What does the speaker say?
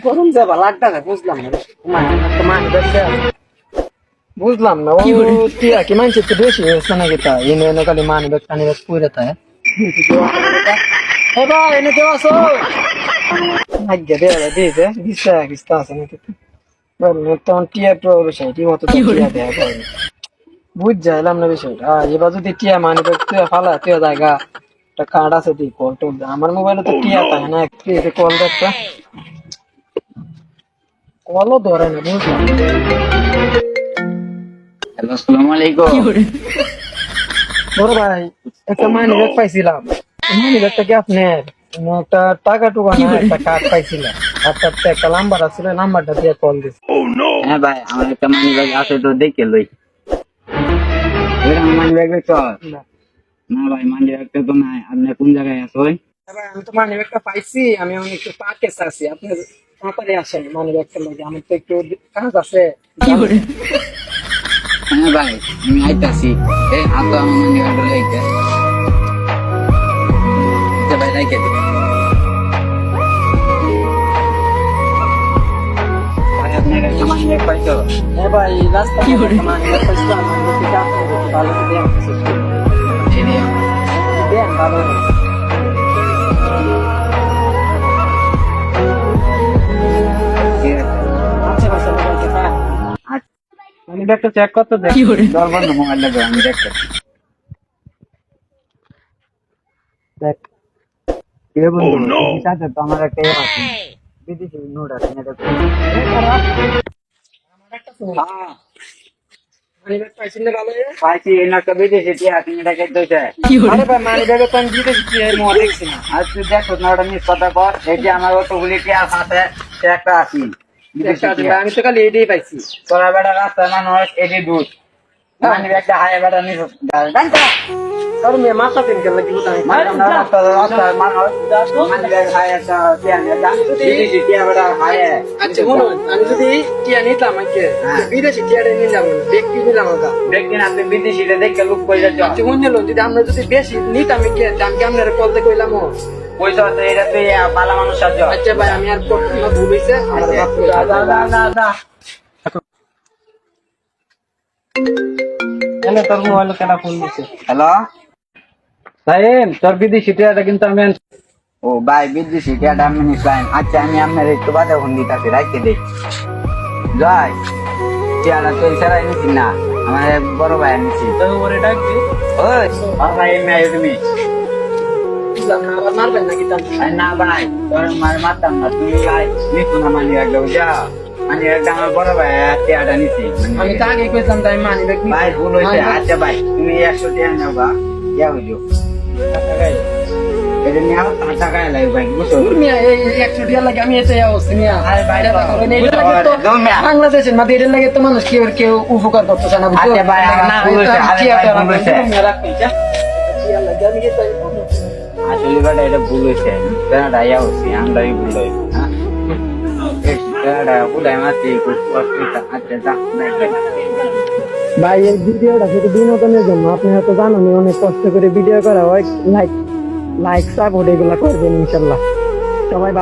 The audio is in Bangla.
গরম যাবা লাগটা বুঝলাম না বুঝলাম না ও টিয়া কি মানছে তো বেশি হয়েছে নাকি তা এনে এনে খালি মানি ব্যাগ টানি ব্যাগ পুরে তাই এ ভাই এনে কেউ আসো আজ্ঞা দে বিস্তা বিস্তা আছে নাকি তখন টিয়া প্রবেশ ঠিক মতো টিয়া দেয় বুঝ যাইলাম না বিষয়টা এবার যদি টিয়া মানি ব্যাগ তুই ফালা তুই জায়গা একটা কার্ড আছে তুই কল টোল দে আমার মোবাইলে তো টিয়া পায় না একটু কল দে একটা কলও ধরে না বুঝলাম হ্যালো, আসসালামু আলাইকুম। বড় ভাই একটা মানি ব্যাগ পাইছিলাম মানি ব্যাগটা কি আপনার একটা টাকা টুকা না একটা কার্ড পাইছিলাম আপনার তো একটা নাম্বার আছিল নাম্বারটা দিয়ে কল দিস হ্যাঁ ভাই, আমার একটা মানি ব্যাগ আছে, তো দেখে লই। মানি ব্যাগ তো না ভাই, মানি ব্যাগটা তো নাই। আপনি কোন জায়গায় আছেন? ভাই আমি তো মানি ব্যাগটা পাইছি আমি একটু পার্কে আছি আপনি তাড়াতাড়ি আসেন মানি ব্যাগটা লাগে আমার তো একটু কাজ আছে হ্যাঁ ভাই, আমি আইতাছি। এই হাতে আমার মানি ব্যাগটা লইতে। আচ্ছা ভাই, রাইখে দিন। ভাই, আপনার একটা মানি ব্যাগ পাইছো? হ্যাঁ ভাই রাস্তা মানি ব্যাগ পাইছিলাম মানি ব্যাগটা আপনি ভালো করে দেন এই নিয়ে। দেন ভালো ঠিক আছে। আচ্ছা ভাই চলো ভাই হ্যাঁ আচ্ছা, মানি ব্যাগটা চেক করতে দেন দর বন্ধ মোবাইল লাগবে, আমি দেখতেছি। দেখ কি রে বন্ধু, সাথে তো আমার একটা এম আছে, বিদেশি নোট আছে, এটা তো। হ্যাঁ, মানি ব্যাগ পাইছেন না ভালো পাইছি। এই একটা বিদেশি টিয়া, তুমি এটা খেতে হইছে। আরে ভাই মানি ব্যাগে তো আমি দিতেছি মোয়া দেখছি না আর তুই দেখো না, ওটা মিস কথা কর। এই যে আমার অতগুলি টিয়া সাথে সে একটা আছি বিদেশি টিয়া। আমি তো খালি এটাই পাইছি তোরা বেটা রাস্তায় মানুষ এটি দুধ মানে একটা হায় বেটা নিস ঘন্টা আর মেয়ে মাথা তিন কেন লাগি বুঝাই রাস্তায় মানুষ মানে হায় একটা টিয়া নিয়ে বিদেশি টিয়া বেটা হায়। আচ্ছা শুনুন আমি যদি টিয়া নিতাম আজকে বিদেশি টিয়াটা নিলাম ব্যক্তি নিলাম ওটা দেখবেন আপনি বিদেশিটা দেখে লুক করে যাচ্ছ। আচ্ছা শুনলো যদি আমরা যদি বেশি নিতাম দাম কি আপনার কল থেকে কইলাম পয়সা আছে, এটা তুই ভালো মানুষ সাহায্য। আচ্ছা ভাই আমি আর না ভুল হয়েছে তোর মোবাইল কেনা ফোন দিচ্ছে হ্যালো, সাহেব তোর বিদেশি টিয়াটা কিন্তু আমি ও ভাই, বিদেশি টিয়াটা আমি নিলাম। আচ্ছা, আমি আপনার একটু বাদে ফোন দিতেছি, রাখতে দেখ। জয়, টিয়াটা তো ইশারাই নিচ্ছি না, আমার এক বড় ভাই নিচ্ছি। ওরে ডাকবি ওই ভাই, মেয়ে তুমি আবার মারবেন নাকি আরে না ভাই, তোর মারতাম না, তুমি ভাই নিচ্ছ না মানি রাখলে বুঝা। মানে একটা আমার বড় ভাই টিয়াটা নিচ্ছি। আমি তো আগে কইতাম তাই মানি ব্যাগ ভাই ভুল হয়েছে। আচ্ছা ভাই, তুমি 100 টিয়া নেও বা ইয়া হইলো এটা নিয়ে টাকা লাগে ভাই, বুঝছো? এই 100 টিয়া লাগে আমি এতে অবস্থা নিয়ে আরে ভাই, বাংলাদেশের মাঝে এটার লাগে তো মানুষ কেউ উপকার করতেছে না আচ্ছা ভাই, আমার ভুল হয়েছে। আরে ভাই, ভুল হয়েছে। আসলে বেটা এটা ভুল হয়েছে, বেড়াটা ইয়া হচ্ছে, আমরাই ভুল হয়েছে। বেড়াটা ভুলাই মারছি, আচ্ছা যা ভাই এই ভিডিওটা শুধু বিনোদনের জন্য আপনি হয়তো জানেন অনেক কষ্ট করে ভিডিও করা হয় লাইক সাপোর্ট এগুলা করবেন ইনশাল্লাহ সবাই ভালো